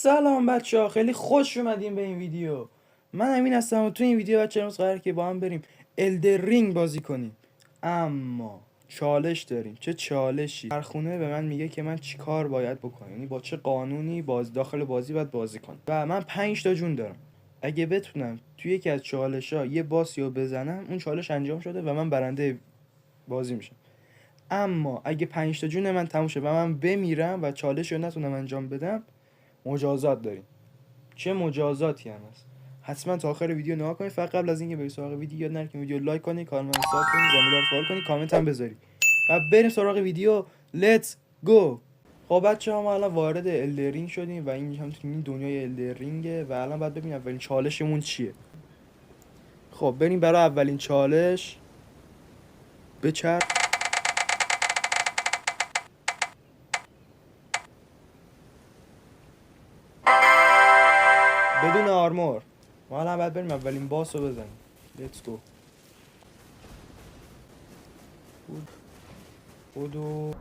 سلام بچه ها، خیلی خوش اومدین به این ویدیو. من امین هستم و تو این ویدیو بچه امروز قراره که با هم بریم الدر رینگ بازی کنیم. اما چالش داریم. چه چالشی؟ سرخونه به من میگه که من چیکار باید بکنم، یعنی با چه قانونی داخل بازی باید بازی کنم. و من 5 تا جون دارم. اگه بتونم توی یکی از چالش‌ها یه باسیو بزنم، اون چالش انجام شده و من برنده بازی میشم. اما اگه 5 تا جون من تموم شه و من بمیرم و چالش رو نتونم انجام بدم، مجازات داریم. چه مجازاتی هم هست؟ حتما تا آخر ویدیو نگاه کنید. فقط قبل از اینکه برید سراغ ویدیو یاد نرید که ویدیو لایک کنید، کانال من ساب کنید، زنگوله رو فعال کنید، کامنت هم بذارید و بریم سراغ ویدیو. لیتس گو. خب بچه‌ها، ما الان وارد الدرینگ شدیم و این هم این دنیای الدرینگه و الان باید ببینیم اولین چالشمون چیه. خب بریم برای اولین چالش. بچرخ. بدون آرمور. ما الان باید بریم اولین باس رو بزنیم. لیتس گو. بودو.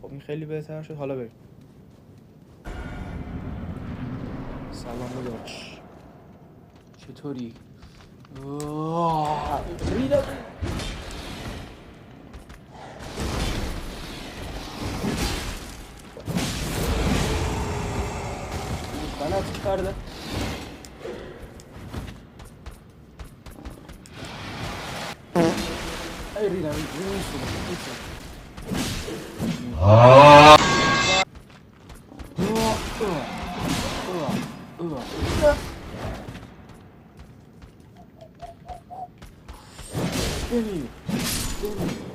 خب این خیلی بهتر شد. حالا بریم. سلام داداش، چطوری؟ ریدم. غلط کرده. ای ریدم.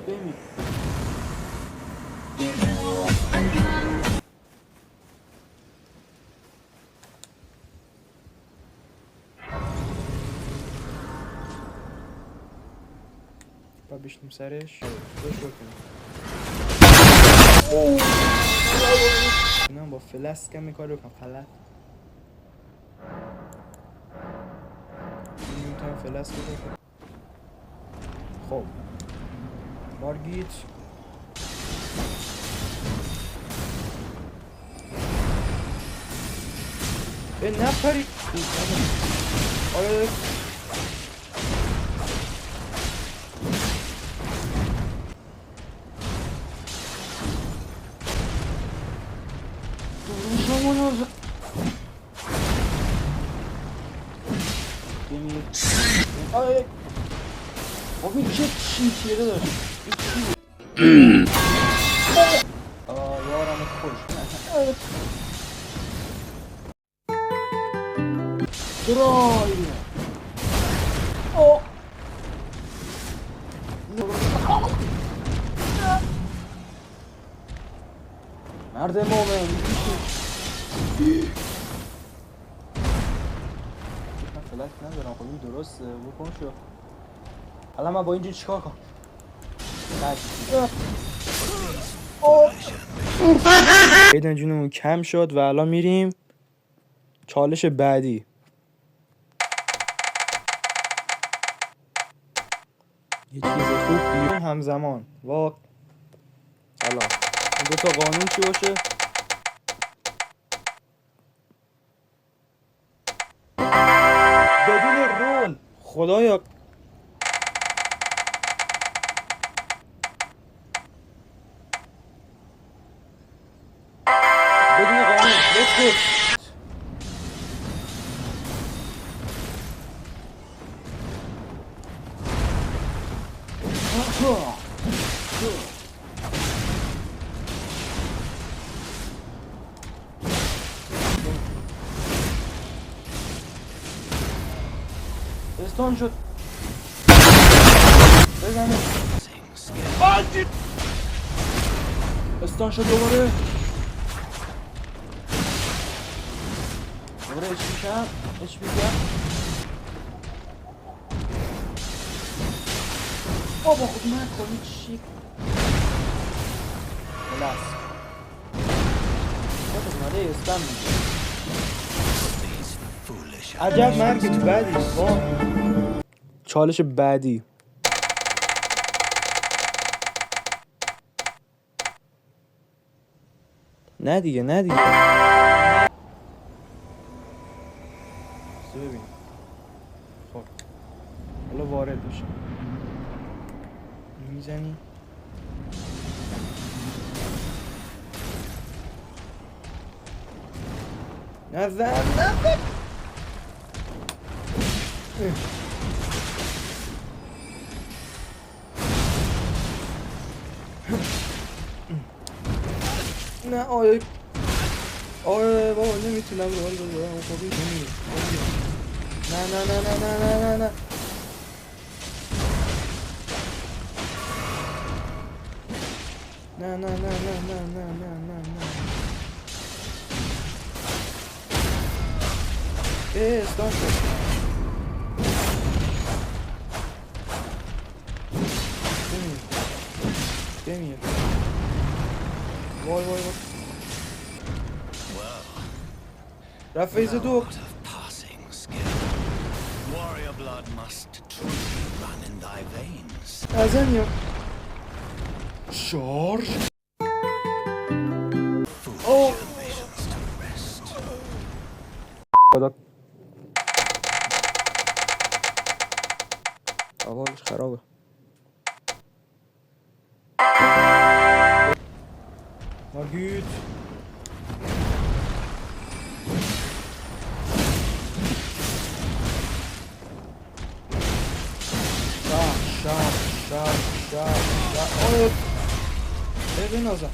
بمی با بشتیم سرش خوش بکنیم. اینم با فلسک هم کار رو کنم. فلت نمیتونم فلسک رو کنم. خب مارگیت به نپری. آره آره. خب این چه چیتیه داداش؟ یارم خوش درای. مرد مومن. من فلک ندارم. خب این درسته بکن شو. الان من با اینجوری چیکار کنم؟ ایدن جونمون کم شد و الان میریم چالش بعدی. یه چیز خوب بیرون همزمان. وا سلام. این دوتا قانون چی باشه؟ بدون رول. خدایا بدون قانون. Let's go. استون شد. بزنه. استون شد دوباره. دوباره اچ پی کرد. اچ پی کرد. بابا خود من کنی چی؟ خلاص خود اومده اسپم میشه. عجب مرگی تو بعدی. چالش بعدی. نه دیگه. میشه. میزنی نزن نه آره بابا نمیتونم رول بزنم خوبی نه نه نه نه نه نه نه نه نه نه نه نه نه نه نه نه استان شد بمیر وای وای وای رفت فیز دو ازم یا شارژ خدا اولش خرابه ماگیت شام آره ببین نازم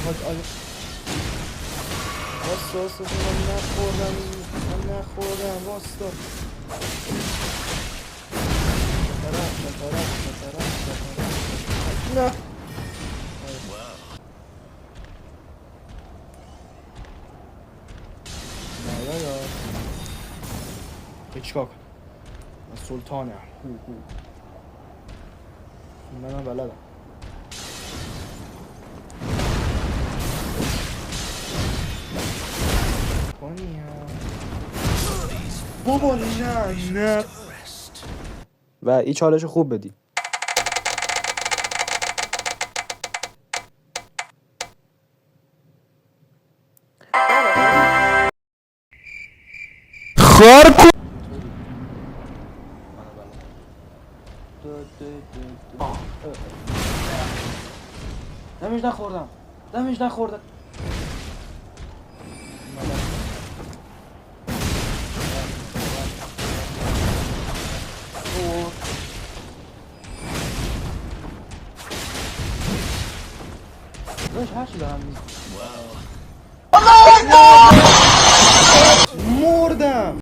حاج واسه من نخوردم واسه نه یا چیکار کنم من سلطانم منم بلدم بابا نه و این چالش خوب بدی خار کن دمش نخوردم هر چی دارم مردم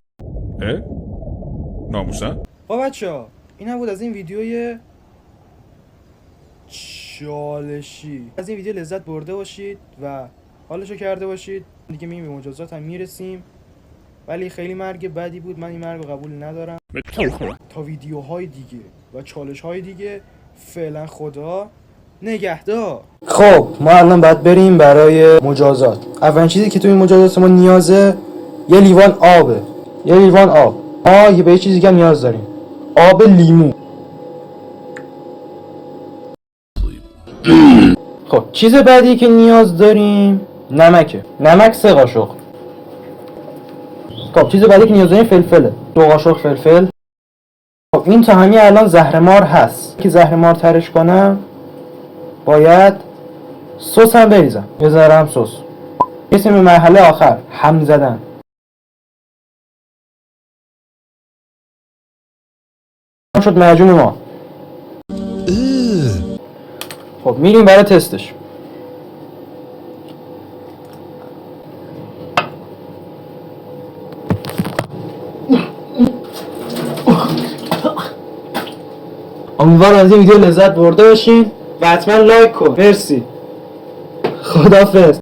ناموسن؟ خب بچه‌ها این هم بود از این ویدیوی چالشی. از این ویدیو لذت برده باشید و حالشو کرده باشید. دیگه به مجازات هم میرسیم ولی خیلی مرگ بدی بود، من این مرگ رو قبول ندارم. تا ویدیوهای دیگه و چالش‌های دیگه فعلا خدا نگهدار. خب ما الان باید بریم برای مجازات. اولین چیزی که تو این مجازات ما نیازه یه لیوان آبه، یه لیوان آب. یه به یه چیزی که نیاز داریم، آب لیمو. خب چیز بعدی که نیاز داریم نمکه، نمک 3 قاشق. خب چیز بعدی که نیاز داریم فلفله، 2 قاشق فلفل. خب این تا همین الان زهرمار هست. که زهرمار ترش کنم باید سس هم بریزم، بذارم سس. رسیم به مرحله آخر، هم زدن. شد معجون ما. خب میریم برای تستش. امیدوارم از این ویدیو لذت برده باشین و حتما لایک کن. مرسی. خداحافظ.